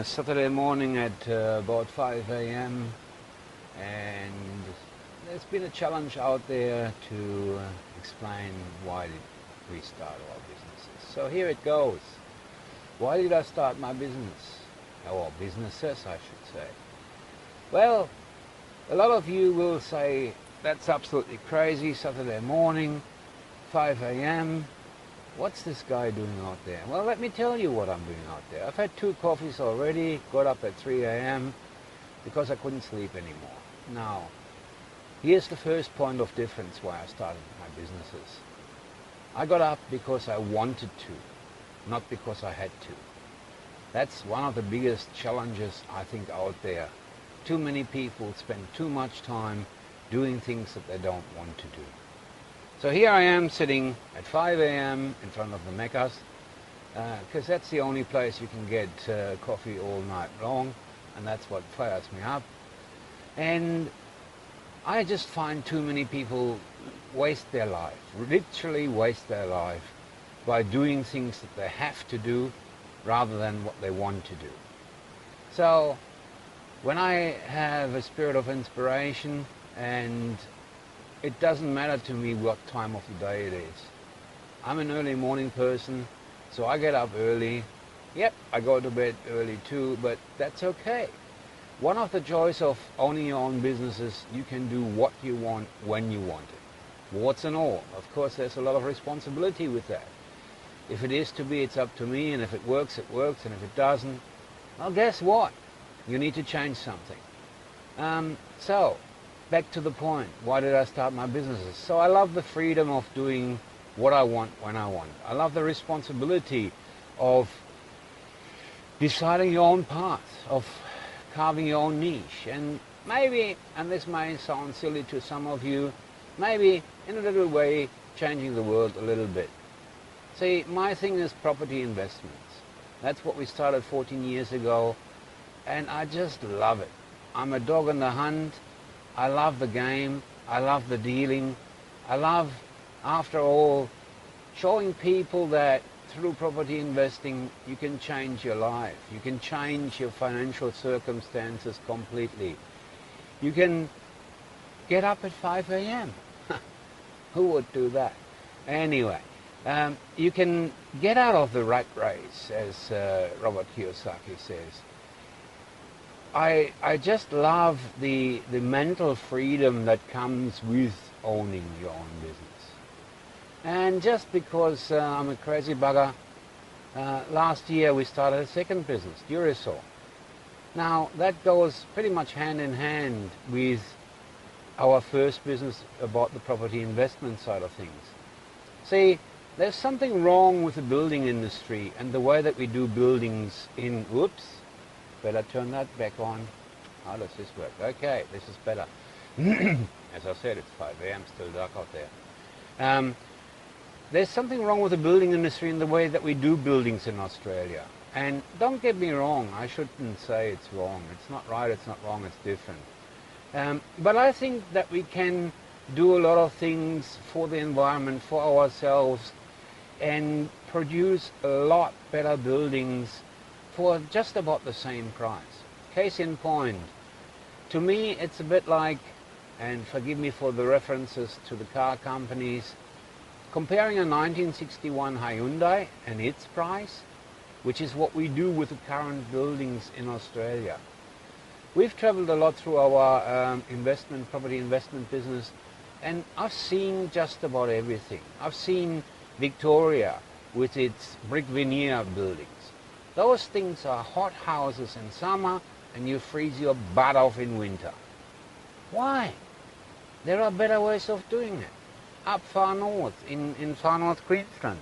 a Saturday morning at about 5 a.m. and there's been a challenge out there to explain why did we start our businesses. So here it goes. Why did I start my business? Or businesses, I should say. Well, a lot of you will say, that's absolutely crazy, Saturday morning, 5 a.m. What's this guy doing out there? Well, let me tell you what I'm doing out there. I've had 2 coffees already, got up at 3 a.m. because I couldn't sleep anymore. Now, here's the first point of difference why I started my businesses. I got up because I wanted to, not because I had to. That's one of the biggest challenges I think out there. Too many people spend too much time doing things that they don't want to do. So here I am sitting at 5 a.m. in front of the Meccas, because that's the only place you can get coffee all night long, and that's what fires me up. And I just find too many people waste their life, literally waste their life, by doing things that they have to do rather than what they want to do. So when I have a spirit of inspiration, and it doesn't matter to me what time of the day it is. I'm an early morning person, so I get up early. Yep, I go to bed early too, but that's okay. One of the joys of owning your own business is you can do what you want when you want it. Warts and all. Of course, there's a lot of responsibility with that. If it is to be, it's up to me, and if it works, and if it doesn't, well, guess what? You need to change something. So, back to the point, why did I start my businesses? So I love the freedom of doing what I want when I want. I love the responsibility of deciding your own path, of carving your own niche. And maybe, and this may sound silly to some of you, maybe in a little way changing the world a little bit. See, my thing is property investments. That's what we started 14 years ago, and I just love it. I'm a dog on the hunt. I love the game, I love the dealing, I love, after all, showing people that through property investing you can change your life, you can change your financial circumstances completely. You can get up at 5 a.m. Who would do that? Anyway, you can get out of the rat race, as Robert Kiyosaki says. I just love the mental freedom that comes with owning your own business. And just because I'm a crazy bugger, last year we started a second business, Durasol. Now that goes pretty much hand in hand with our first business about the property investment side of things. See, there's something wrong with the building industry and the way that we do buildings in, whoops, better turn that back on. How does this work? Okay, this is better. As I said, it's 5 a.m., still dark out there. There's something wrong with the building industry in the way that we do buildings in Australia. And don't get me wrong, I shouldn't say it's wrong. It's not right, it's not wrong, it's different. But I think that we can do a lot of things for the environment, for ourselves, and produce a lot better buildings for just about the same price. Case in point, to me it's a bit like, and forgive me for the references to the car companies, comparing a 1961 Hyundai and its price, which is what we do with the current buildings in Australia. We've traveled a lot through our property investment business, and I've seen just about everything. I've seen Victoria with its brick veneer buildings. Those things are hot houses in summer and you freeze your butt off in winter. Why? There are better ways of doing it. Up far north, in far north Queensland,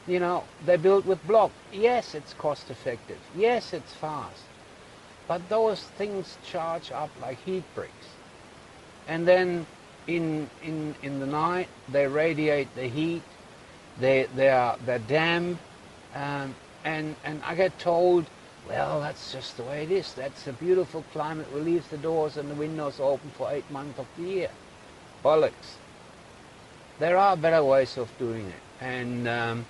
you know, they're built with block. Yes, it's cost effective. Yes, it's fast. But those things charge up like heat bricks. And then in the night, they radiate the heat. They're damp. And I get told, well, that's just the way it is. That's a beautiful climate. We'll leave the doors and the windows open for 8 months of the year. Bollocks. There are better ways of doing it. And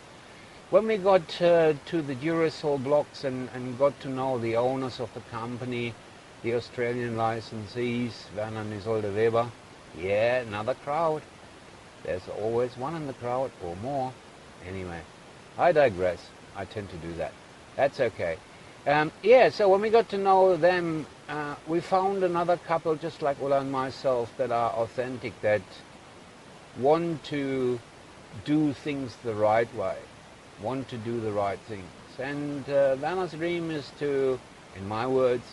when we got to the Durasol blocks and got to know the owners of the company, the Australian licensees, Werner and Isolde Weber, yeah, another crowd. There's always one in the crowd or more. Anyway, I digress. I tend to do that. That's okay. Yeah, so when we got to know them, we found another couple just like Ulla and myself that are authentic, that want to do things the right way, want to do the right things. And Werner's dream is to, in my words,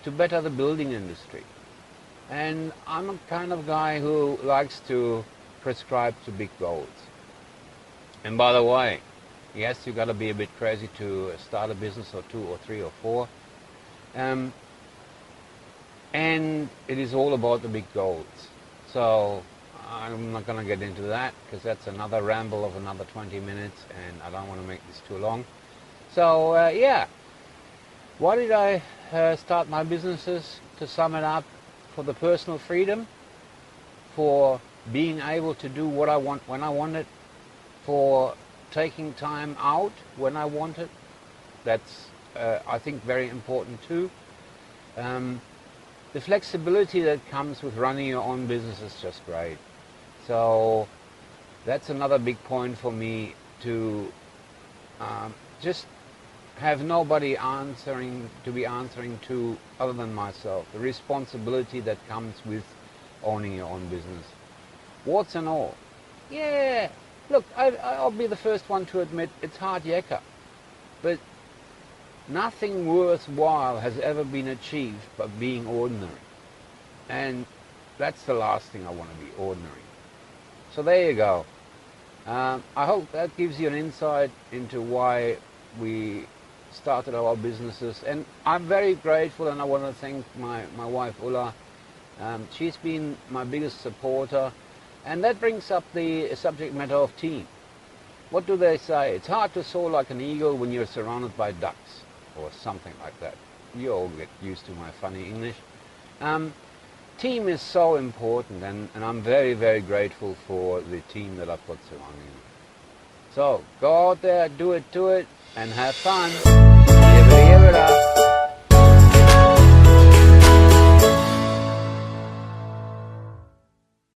to better the building industry. And I'm a kind of guy who likes to prescribe to big goals. And by the way, yes, you got to be a bit crazy to start a business or two or three or four. And it is all about the big goals. So I'm not going to get into that because that's another ramble of another 20 minutes and I don't want to make this too long. So yeah, why did I start my businesses? To sum it up, for the personal freedom, for being able to do what I want when I want it, for taking time out when I want it. That's I think very important too. The flexibility that comes with running your own business is just great. So that's another big point for me, to just have nobody to be answering to other than myself. The responsibility that comes with owning your own business. Warts and all. Yeah, look, I'll be the first one to admit it's hard yakka. But nothing worthwhile has ever been achieved by being ordinary. And that's the last thing I want to be, ordinary. So there you go. I hope that gives you an insight into why we started our businesses. And I'm very grateful, and I want to thank my wife Ulla. She's been my biggest supporter. And that brings up the subject matter of team. What do they say? It's hard to soar like an eagle when you're surrounded by ducks, or something like that. You all get used to my funny English. Team is so important, and I'm very, very grateful for the team that I've got surrounding me. So, go out there, do it, and have fun. Give it up.